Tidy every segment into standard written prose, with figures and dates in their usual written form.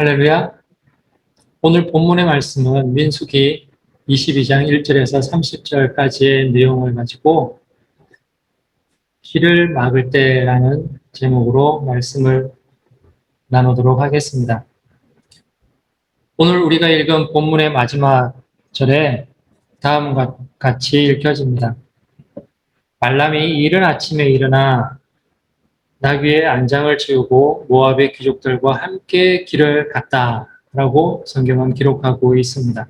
할렐루야. 오늘 본문의 말씀은 민수기 22장 1절에서 30절까지의 내용을 가지고 길을 막을 때라는 제목으로 말씀을 나누도록 하겠습니다. 오늘 우리가 읽은 본문의 마지막 절에 다음과 같이 읽혀집니다. 발람이 이른 아침에 일어나 나귀의 안장을 지우고 모압의 귀족들과 함께 길을 갔다라고 성경은 기록하고 있습니다.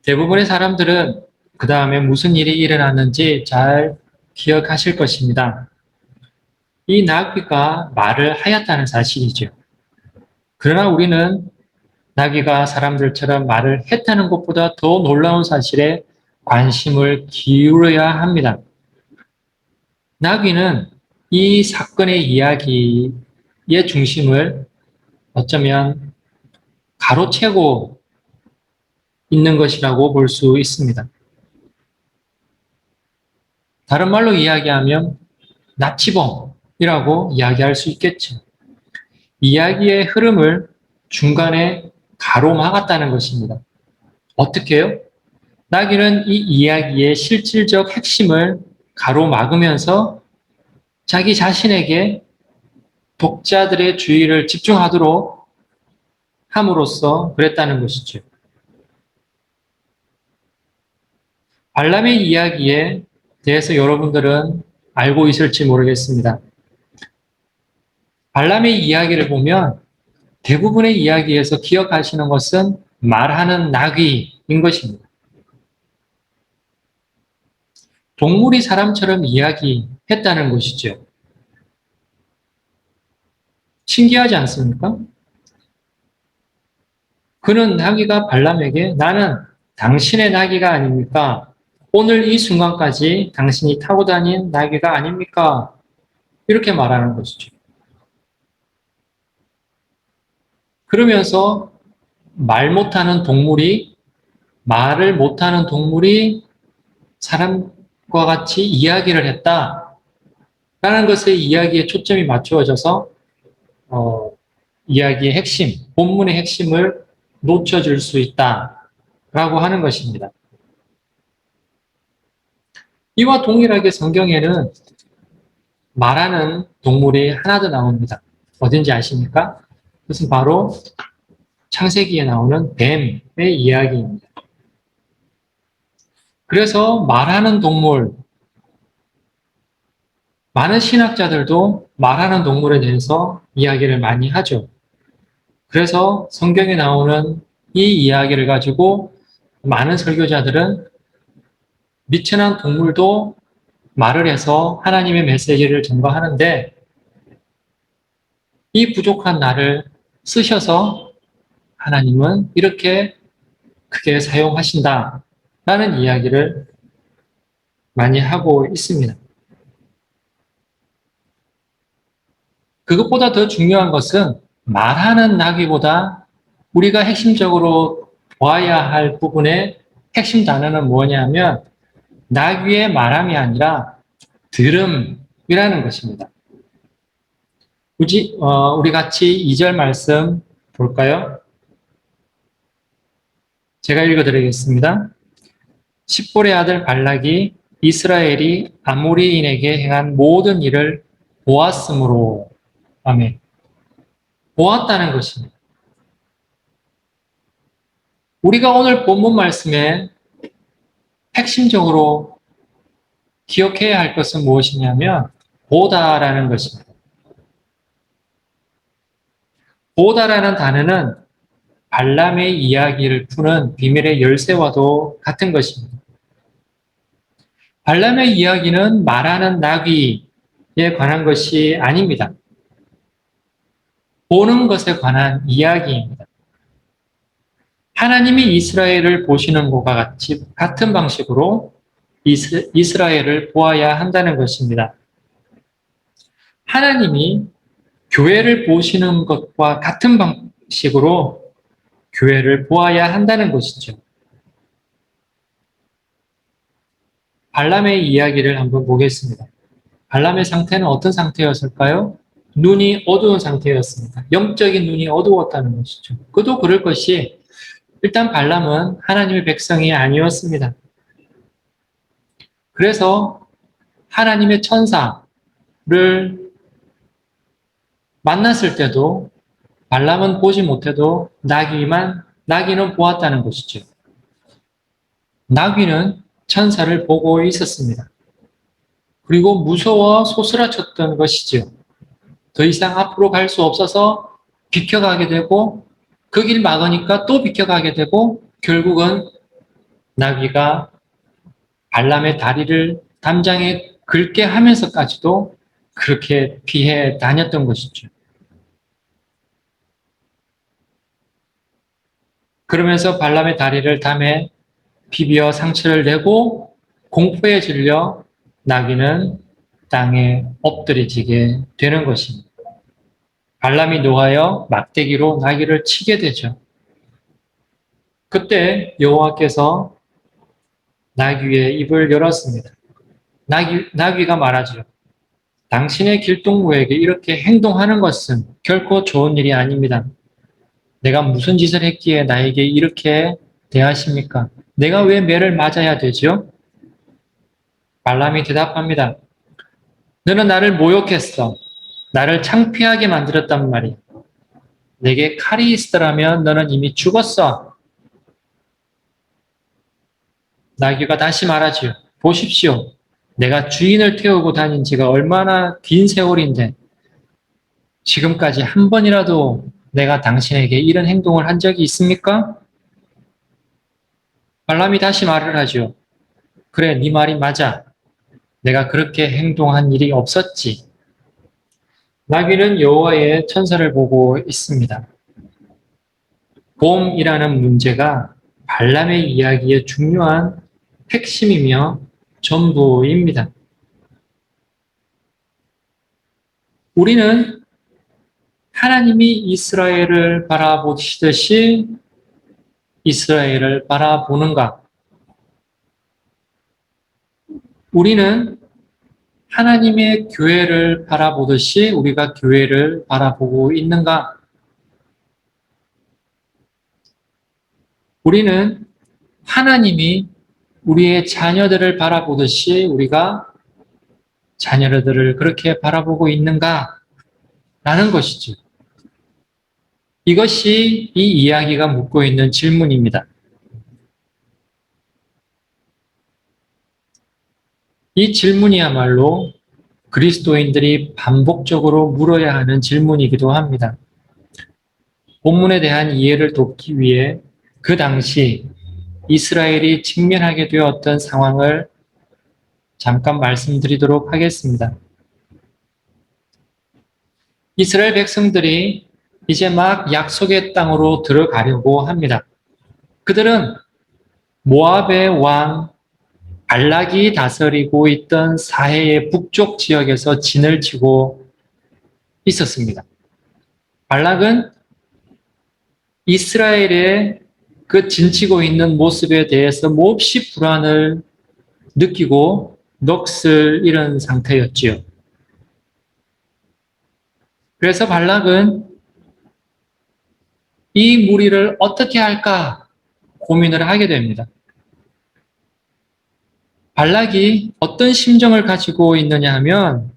대부분의 사람들은 그 다음에 무슨 일이 일어났는지 잘 기억하실 것입니다. 이 나귀가 말을 하였다는 사실이죠. 그러나 우리는 나귀가 사람들처럼 말을 했다는 것보다 더 놀라운 사실에 관심을 기울여야 합니다. 나귀는 이 사건의 이야기의 중심을 어쩌면 가로채고 있는 것이라고 볼 수 있습니다. 다른 말로 이야기하면 납치범이라고 이야기할 수 있겠죠. 이야기의 흐름을 중간에 가로막았다는 것입니다. 어떻게요? 나귀는 이 이야기의 실질적 핵심을 가로막으면서 자기 자신에게 독자들의 주의를 집중하도록 함으로써 그랬다는 것이죠. 발람의 이야기에 대해서 여러분들은 알고 있을지 모르겠습니다. 발람의 이야기를 보면 대부분의 이야기에서 기억하시는 것은 말하는 나귀인 것입니다. 동물이 사람처럼 이야기했다는 것이죠. 신기하지 않습니까? 그는 나귀가 발람에게 나는 당신의 나귀가 아닙니까? 오늘 이 순간까지 당신이 타고 다닌 나귀가 아닙니까? 이렇게 말하는 것이죠. 그러면서 말을 못하는 동물이 사람과 같이 이야기를 했다라는 것에 이야기에 초점이 맞추어져서 이야기의 핵심, 본문의 핵심을 놓쳐줄 수 있다라고 하는 것입니다. 이와 동일하게 성경에는 말하는 동물이 하나 더 나옵니다. 어딘지 아십니까? 그것은 바로 창세기에 나오는 뱀의 이야기입니다. 그래서 말하는 동물, 많은 신학자들도 말하는 동물에 대해서 이야기를 많이 하죠. 그래서 성경에 나오는 이 이야기를 가지고 많은 설교자들은 미천한 동물도 말을 해서 하나님의 메시지를 전가하는데 이 부족한 나를 쓰셔서 하나님은 이렇게 크게 사용하신다라는 이야기를 많이 하고 있습니다. 그것보다 더 중요한 것은 말하는 나귀보다 우리가 핵심적으로 보아야 할 부분의 핵심 단어는 뭐냐면 나귀의 말함이 아니라 들음이라는 것입니다. 우리 같이 2절 말씀 볼까요? 제가 읽어드리겠습니다. 십볼의 아들 발락이 이스라엘이 아모리인에게 행한 모든 일을 보았으므로 아멘. 보았다는 것입니다. 우리가 오늘 본문 말씀에 핵심적으로 기억해야 할 것은 무엇이냐면 보다라는 것입니다. 보다라는 단어는 발람의 이야기를 푸는 비밀의 열쇠와도 같은 것입니다. 발람의 이야기는 말하는 나귀에 관한 것이 아닙니다. 보는 것에 관한 이야기입니다. 하나님이 이스라엘을 보시는 것과 같은 방식으로 이스라엘을 보아야 한다는 것입니다. 하나님이 교회를 보시는 것과 같은 방식으로 교회를 보아야 한다는 것이죠. 발람의 이야기를 한번 보겠습니다. 발람의 상태는 어떤 상태였을까요? 눈이 어두운 상태였습니다. 영적인 눈이 어두웠다는 것이죠. 그도 그럴 것이 일단 발람은 하나님의 백성이 아니었습니다. 그래서 하나님의 천사를 만났을 때도 발람은 보지 못해도 나귀는 보았다는 것이죠. 나귀는 천사를 보고 있었습니다. 그리고 무서워 소스라쳤던 것이죠. 더 이상 앞으로 갈 수 없어서 비켜가게 되고 그 길 막으니까 또 비켜가게 되고 결국은 나귀가 발람의 다리를 담장에 긁게 하면서까지도 그렇게 피해 다녔던 것이죠. 그러면서 발람의 다리를 담에 비비어 상처를 내고 공포에 질려 나귀는 땅에 엎드려지게 되는 것입니다. 발람이 노하여 막대기로 나귀를 치게 되죠. 그때 여호와께서 나귀의 입을 열었습니다. 나귀가 말하죠. 당신의 길동무에게 이렇게 행동하는 것은 결코 좋은 일이 아닙니다. 내가 무슨 짓을 했기에 나에게 이렇게 대하십니까? 내가 왜 매를 맞아야 되죠? 발람이 대답합니다. 너는 나를 모욕했어. 나를 창피하게 만들었단 말이야. 내게 칼이 있더라면 너는 이미 죽었어. 나귀가 다시 말하지요. 보십시오. 내가 주인을 태우고 다닌 지가 얼마나 긴 세월인데 지금까지 한 번이라도 내가 당신에게 이런 행동을 한 적이 있습니까? 발람이 다시 말을 하죠. 그래, 네 말이 맞아. 내가 그렇게 행동한 일이 없었지. 나귀는 여호와의 천사를 보고 있습니다. 봄이라는 문제가 발람의 이야기의 중요한 핵심이며 전부입니다. 우리는 하나님이 이스라엘을 바라보시듯이 이스라엘을 바라보는가? 우리는 하나님의 교회를 바라보듯이 우리가 교회를 바라보고 있는가? 우리는 하나님이 우리의 자녀들을 바라보듯이 우리가 자녀들을 그렇게 바라보고 있는가? 라는 것이죠. 이것이 이 이야기가 묻고 있는 질문입니다. 이 질문이야말로 그리스도인들이 반복적으로 물어야 하는 질문이기도 합니다. 본문에 대한 이해를 돕기 위해 그 당시 이스라엘이 직면하게 되었던 상황을 잠깐 말씀드리도록 하겠습니다. 이스라엘 백성들이 이제 막 약속의 땅으로 들어가려고 합니다. 그들은 모압의 왕 발락이 다스리고 있던 사해의 북쪽 지역에서 진을 치고 있었습니다. 발락은 이스라엘의 그 진치고 있는 모습에 대해서 몹시 불안을 느끼고 넋을 잃은 상태였지요. 그래서 발락은 이 무리를 어떻게 할까 고민을 하게 됩니다. 발락이 어떤 심정을 가지고 있느냐 하면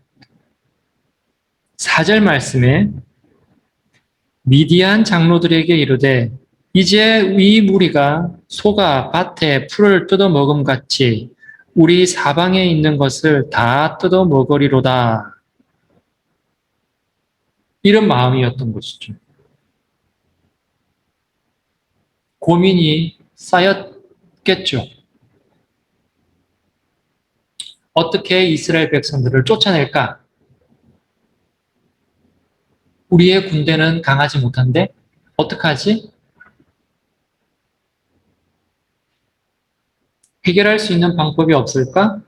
4절 말씀에 미디안 장로들에게 이르되 이제 이 무리가 소가 밭에 풀을 뜯어 먹음같이 우리 사방에 있는 것을 다 뜯어 먹으리로다. 이런 마음이었던 것이죠. 고민이 쌓였겠죠. 어떻게 이스라엘 백성들을 쫓아낼까? 우리의 군대는 강하지 못한데 어떡하지? 해결할 수 있는 방법이 없을까?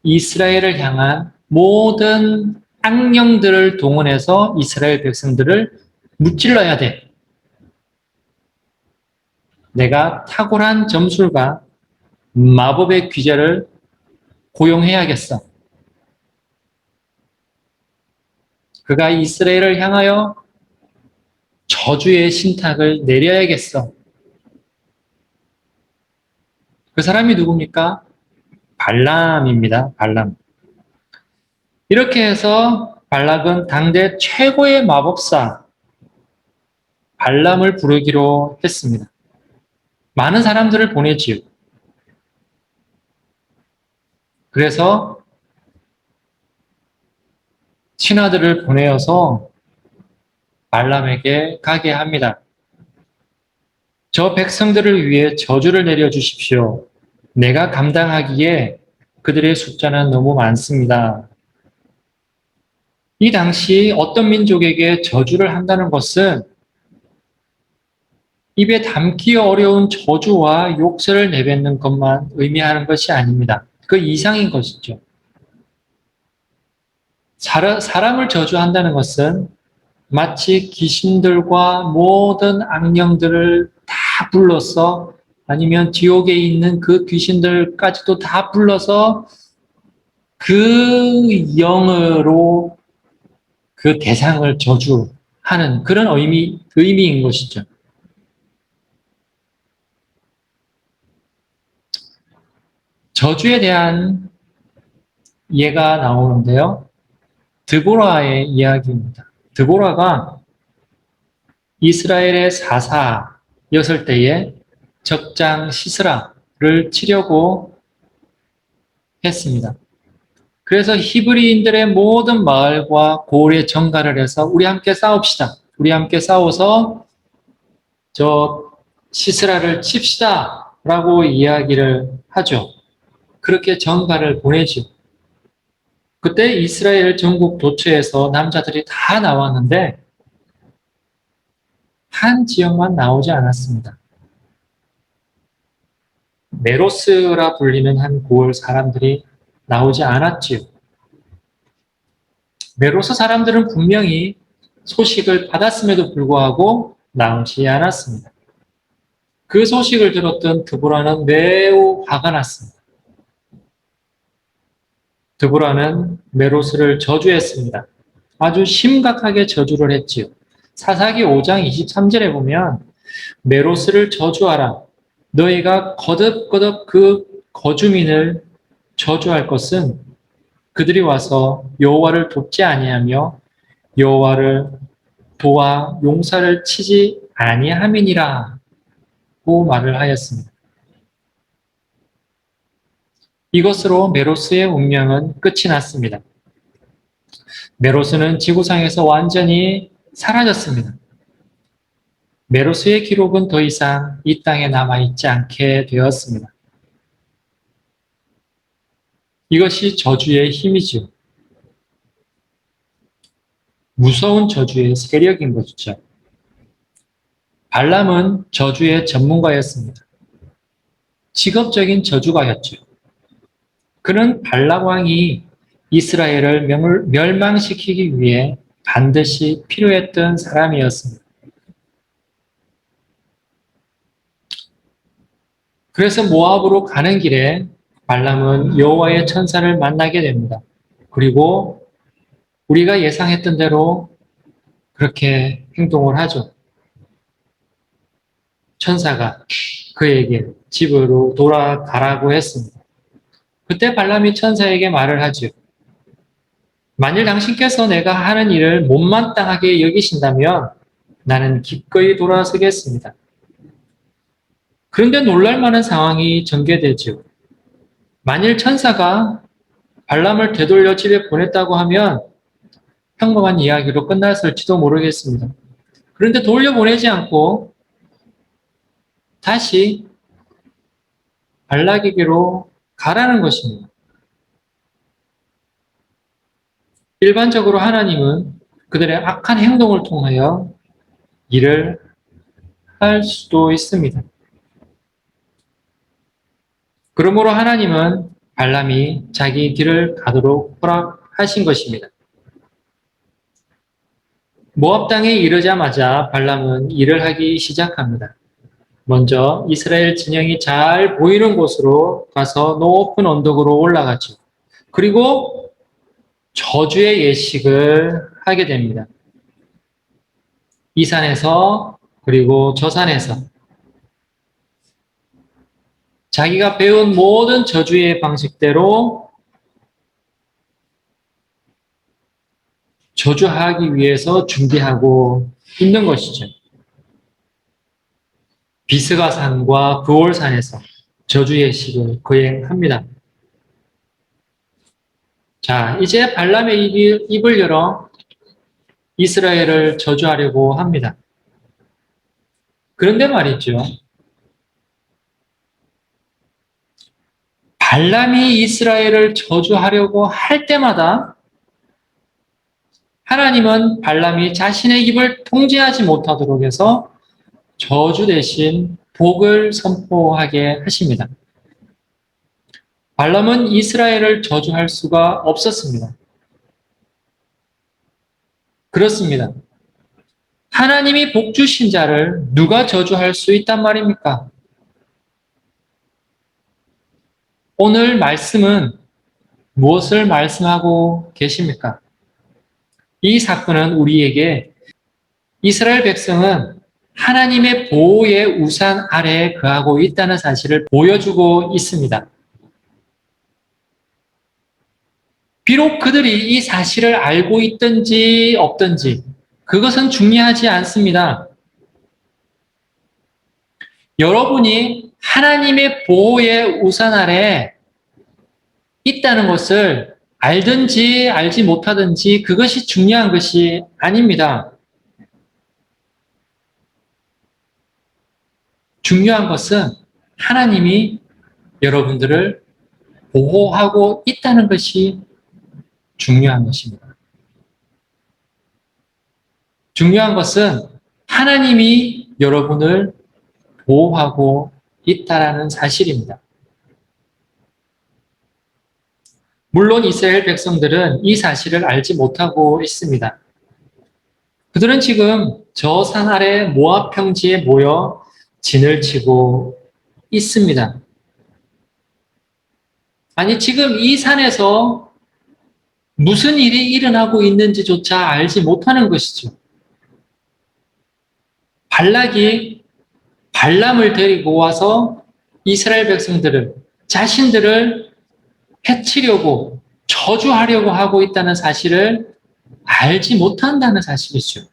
이스라엘을 향한 모든 악령들을 동원해서 이스라엘 백성들을 무찔러야 돼. 내가 탁월한 점술가 마법의 귀재를 고용해야겠어. 그가 이스라엘을 향하여 저주의 신탁을 내려야겠어. 그 사람이 누굽니까? 발람입니다. 발람. 이렇게 해서 발락은 당대 최고의 마법사 발람을 부르기로 했습니다. 많은 사람들을 보내지요. 그래서 신하들을 보내어서 발람에게 가게 합니다. 저 백성들을 위해 저주를 내려주십시오. 내가 감당하기에 그들의 숫자는 너무 많습니다. 이 당시 어떤 민족에게 저주를 한다는 것은 입에 담기 어려운 저주와 욕설을 내뱉는 것만 의미하는 것이 아닙니다. 그 이상인 것이죠. 사람을 저주한다는 것은 마치 귀신들과 모든 악령들을 다 불러서 아니면 지옥에 있는 그 귀신들까지도 다 불러서 그 영으로 그 대상을 저주하는 그런 의미인 것이죠. 저주에 대한 예가 나오는데요. 드보라의 이야기입니다. 드보라가 이스라엘의 사사였을 때에 적장 시스라를 치려고 했습니다. 그래서 히브리인들의 모든 마을과 고을에 전가를 해서 우리 함께 싸웁시다. 우리 함께 싸워서 저 시스라를 칩시다 라고 이야기를 하죠. 그렇게 전가를 보내죠. 그때 이스라엘 전국 도처에서 남자들이 다 나왔는데 한 지역만 나오지 않았습니다. 메로스라 불리는 한 고을 사람들이 나오지 않았지요. 메로스 사람들은 분명히 소식을 받았음에도 불구하고 나오지 않았습니다. 그 소식을 들었던 드보라는 매우 화가 났습니다. 드보라는 메로스를 저주했습니다. 아주 심각하게 저주를 했지요. 사사기 5장 23절에 보면 메로스를 저주하라. 너희가 거듭거듭 그 거주민을 저주할 것은 그들이 와서 여호와를 돕지 아니하며 여호와를 도와 용사를 치지 아니함이니라 고 말을 하였습니다. 이것으로 메로스의 운명은 끝이 났습니다. 메로스는 지구상에서 완전히 사라졌습니다. 메로스의 기록은 더 이상 이 땅에 남아있지 않게 되었습니다. 이것이 저주의 힘이죠. 무서운 저주의 세력인 것이죠. 발람은 저주의 전문가였습니다. 직업적인 저주가였죠. 그는 발람 왕이 이스라엘을 멸망시키기 위해 반드시 필요했던 사람이었습니다. 그래서 모압으로 가는 길에 발람은 여호와의 천사를 만나게 됩니다. 그리고 우리가 예상했던 대로 그렇게 행동을 하죠. 천사가 그에게 집으로 돌아가라고 했습니다. 그때 발람이 천사에게 말을 하죠. 만일 당신께서 내가 하는 일을 못마땅하게 여기신다면 나는 기꺼이 돌아서겠습니다. 그런데 놀랄만한 상황이 전개되죠. 만일 천사가 발람을 되돌려 집에 보냈다고 하면 평범한 이야기로 끝났을지도 모르겠습니다. 그런데 돌려보내지 않고 다시 발락에게로 가라는 것입니다. 일반적으로 하나님은 그들의 악한 행동을 통하여 일을 할 수도 있습니다. 그러므로 하나님은 발람이 자기 길을 가도록 허락하신 것입니다. 모압 땅에 이르자마자 발람은 일을 하기 시작합니다. 먼저 이스라엘 진영이 잘 보이는 곳으로 가서 높은 언덕으로 올라갔죠. 그리고 저주의 예식을 하게 됩니다. 이 산에서 그리고 저 산에서 자기가 배운 모든 저주의 방식대로 저주하기 위해서 준비하고 있는 것이죠. 비스가산과 그올산에서 저주 예식을 거행합니다. 자, 이제 발람의 입을 열어 이스라엘을 저주하려고 합니다. 그런데 말이죠. 발람이 이스라엘을 저주하려고 할 때마다 하나님은 발람이 자신의 입을 통제하지 못하도록 해서 저주 대신 복을 선포하게 하십니다. 발람은 이스라엘을 저주할 수가 없었습니다. 그렇습니다. 하나님이 복 주신 자를 누가 저주할 수 있단 말입니까? 오늘 말씀은 무엇을 말씀하고 계십니까? 이 사건은 우리에게 이스라엘 백성은 하나님의 보호의 우산 아래에 거하고 있다는 사실을 보여주고 있습니다. 비록 그들이 이 사실을 알고 있든지 없든지 그것은 중요하지 않습니다. 여러분이 하나님의 보호의 우산 아래에 있다는 것을 알든지 알지 못하든지 그것이 중요한 것이 아닙니다. 중요한 것은 하나님이 여러분들을 보호하고 있다는 것이 중요한 것입니다. 중요한 것은 하나님이 여러분을 보호하고 있다는 사실입니다. 물론 이스라엘 백성들은 이 사실을 알지 못하고 있습니다. 그들은 지금 저 산 아래 모압 평지에 모여 진을 치고 있습니다. 아니, 지금 이 산에서 무슨 일이 일어나고 있는지조차 알지 못하는 것이죠. 발락이 발람을 데리고 와서 이스라엘 백성들을, 자신들을 해치려고, 저주하려고 하고 있다는 사실을 알지 못한다는 사실이죠.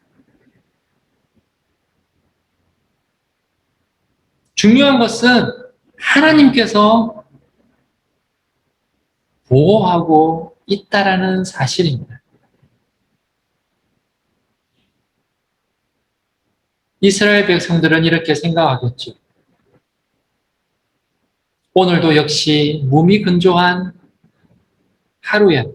중요한 것은 하나님께서 보호하고 있다라는 사실입니다. 이스라엘 백성들은 이렇게 생각하겠죠. 오늘도 역시 무미건조한 하루야.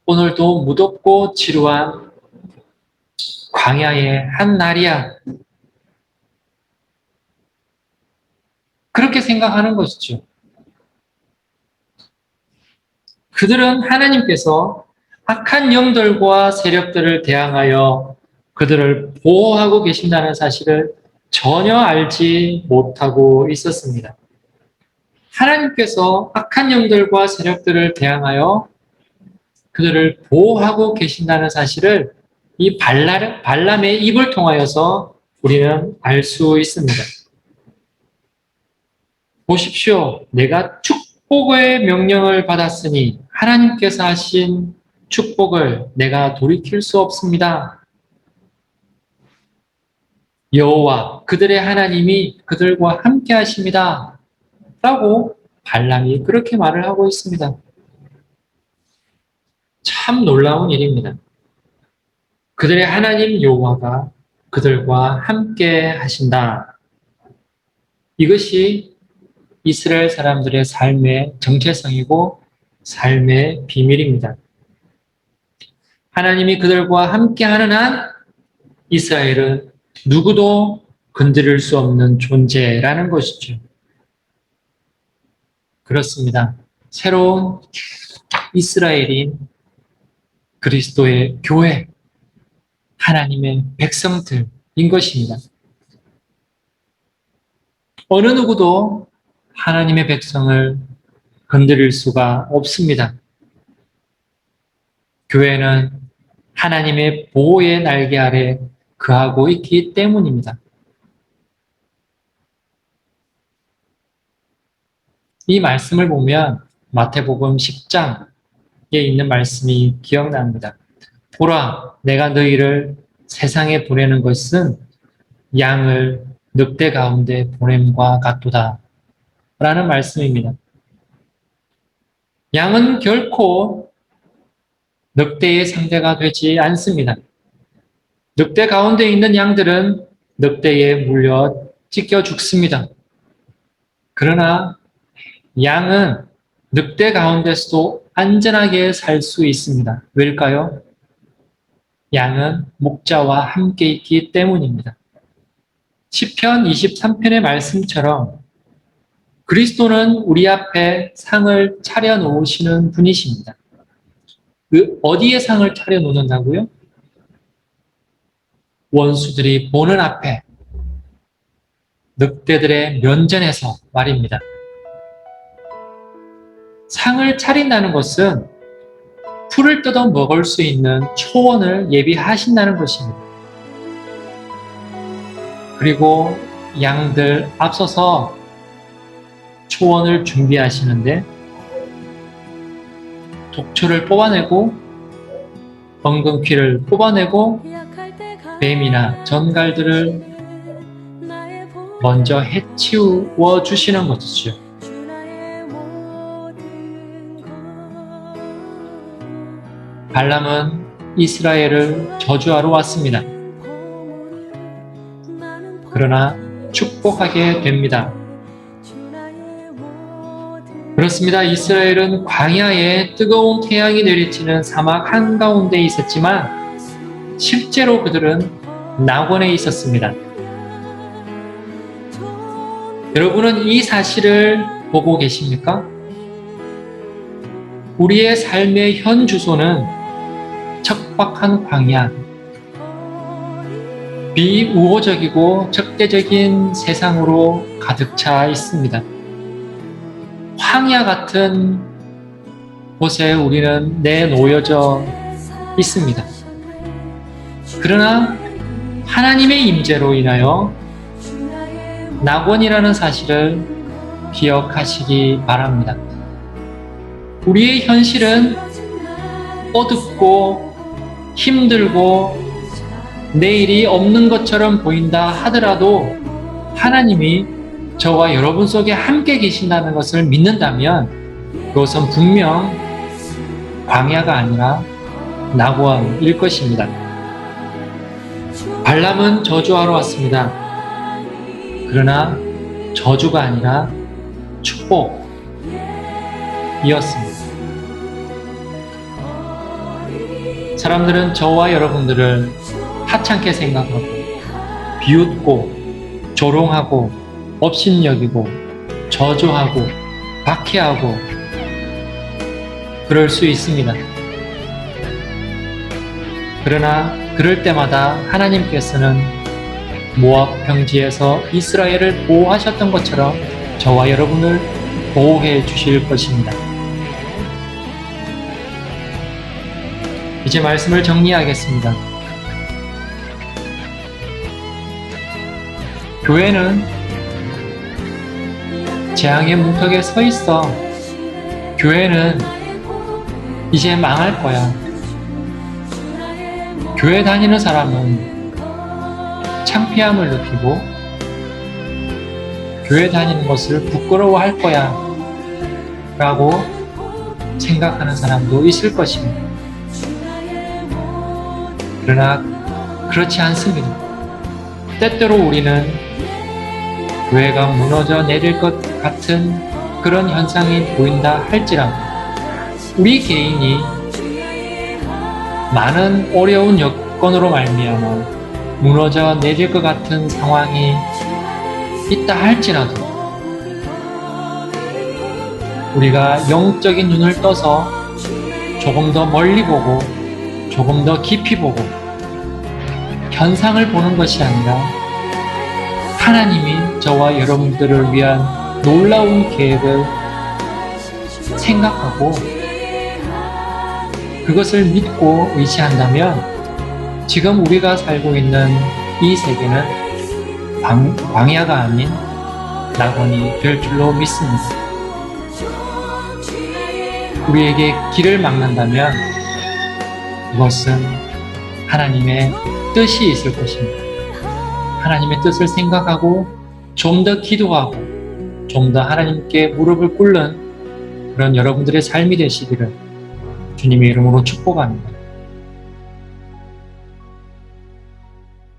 오늘도 무덥고 지루한 광야의 한 날이야. 그렇게 생각하는 것이죠. 그들은 하나님께서 악한 영들과 세력들을 대항하여 그들을 보호하고 계신다는 사실을 전혀 알지 못하고 있었습니다. 하나님께서 악한 영들과 세력들을 대항하여 그들을 보호하고 계신다는 사실을 이 발람의 입을 통하여서 우리는 알 수 있습니다. 보십시오. 내가 축복의 명령을 받았으니 하나님께서 하신 축복을 내가 돌이킬 수 없습니다. 여호와 그들의 하나님이 그들과 함께 하십니다. 라고 발람이 그렇게 말을 하고 있습니다. 참 놀라운 일입니다. 그들의 하나님 여호와가 그들과 함께 하신다. 이것이 이스라엘 사람들의 삶의 정체성이고 삶의 비밀입니다. 하나님이 그들과 함께하는 한 이스라엘은 누구도 건드릴 수 없는 존재라는 것이죠. 그렇습니다. 새로운 이스라엘인 그리스도의 교회, 하나님의 백성들인 것입니다. 어느 누구도 하나님의 백성을 건드릴 수가 없습니다. 교회는 하나님의 보호의 날개 아래 거하고 있기 때문입니다. 이 말씀을 보면 마태복음 10장에 있는 말씀이 기억납니다. 보라, 내가 너희를 세상에 보내는 것은 양을 늑대 가운데 보냄과 같도다 라는 말씀입니다. 양은 결코 늑대의 상대가 되지 않습니다. 늑대 가운데 있는 양들은 늑대에 물려 찢겨 죽습니다. 그러나 양은 늑대 가운데서도 안전하게 살 수 있습니다. 왜일까요? 양은 목자와 함께 있기 때문입니다. 시편 23편의 말씀처럼 그리스도는 우리 앞에 상을 차려놓으시는 분이십니다. 어디에 상을 차려놓는다고요? 원수들이 보는 앞에, 늑대들의 면전에서 말입니다. 상을 차린다는 것은 풀을 뜯어 먹을 수 있는 초원을 예비하신다는 것입니다. 그리고 양들 앞서서 초원을 준비하시는데 독초를 뽑아내고 엉겅퀴를 뽑아내고 뱀이나 전갈들을 먼저 해치워 주시는 것이죠. 발람은 이스라엘을 저주하러 왔습니다. 그러나 축복하게 됩니다. 그렇습니다. 이스라엘은 광야에 뜨거운 태양이 내리치는 사막 한가운데 있었지만 실제로 그들은 낙원에 있었습니다. 여러분은 이 사실을 보고 계십니까? 우리의 삶의 현 주소는 척박한 광야, 비우호적이고 적대적인 세상으로 가득 차 있습니다. 황야 같은 곳에 우리는 내놓여져 있습니다. 그러나 하나님의 임재로 인하여 낙원이라는 사실을 기억하시기 바랍니다. 우리의 현실은 어둡고 힘들고 내일이 없는 것처럼 보인다 하더라도 하나님이 저와 여러분 속에 함께 계신다는 것을 믿는다면 그것은 분명 광야가 아니라 낙원일 것입니다. 발람은 저주하러 왔습니다. 그러나 저주가 아니라 축복이었습니다. 사람들은 저와 여러분들을 하찮게 생각하고 비웃고 조롱하고 업신여기고 저주하고 박해하고 그럴 수 있습니다. 그러나 그럴 때마다 하나님께서는 모압 평지에서 이스라엘을 보호하셨던 것처럼 저와 여러분을 보호해 주실 것입니다. 이제 말씀을 정리하겠습니다. 교회는 재앙의 문턱에 서 있어. 교회는 이제 망할 거야. 교회 다니는 사람은 창피함을 느끼고 교회 다니는 것을 부끄러워할 거야 라고 생각하는 사람도 있을 것입니다. 그러나 그렇지 않습니다. 때때로 우리는 교회가 무너져 내릴 것 같은 그런 현상이 보인다 할지라도 우리 개인이 많은 어려운 여건으로 말미암아 무너져 내릴 것 같은 상황이 있다 할지라도 우리가 영적인 눈을 떠서 조금 더 멀리 보고 조금 더 깊이 보고 현상을 보는 것이 아니라 하나님이 저와 여러분들을 위한 놀라운 계획을 생각하고 그것을 믿고 의지한다면 지금 우리가 살고 있는 이 세계는 광야가 아닌 낙원이 될 줄로 믿습니다. 우리에게 길을 막는다면 그것은 하나님의 뜻이 있을 것입니다. 하나님의 뜻을 생각하고 좀 더 기도하고 좀 더 하나님께 무릎을 꿇는 그런 여러분들의 삶이 되시기를 주님의 이름으로 축복합니다.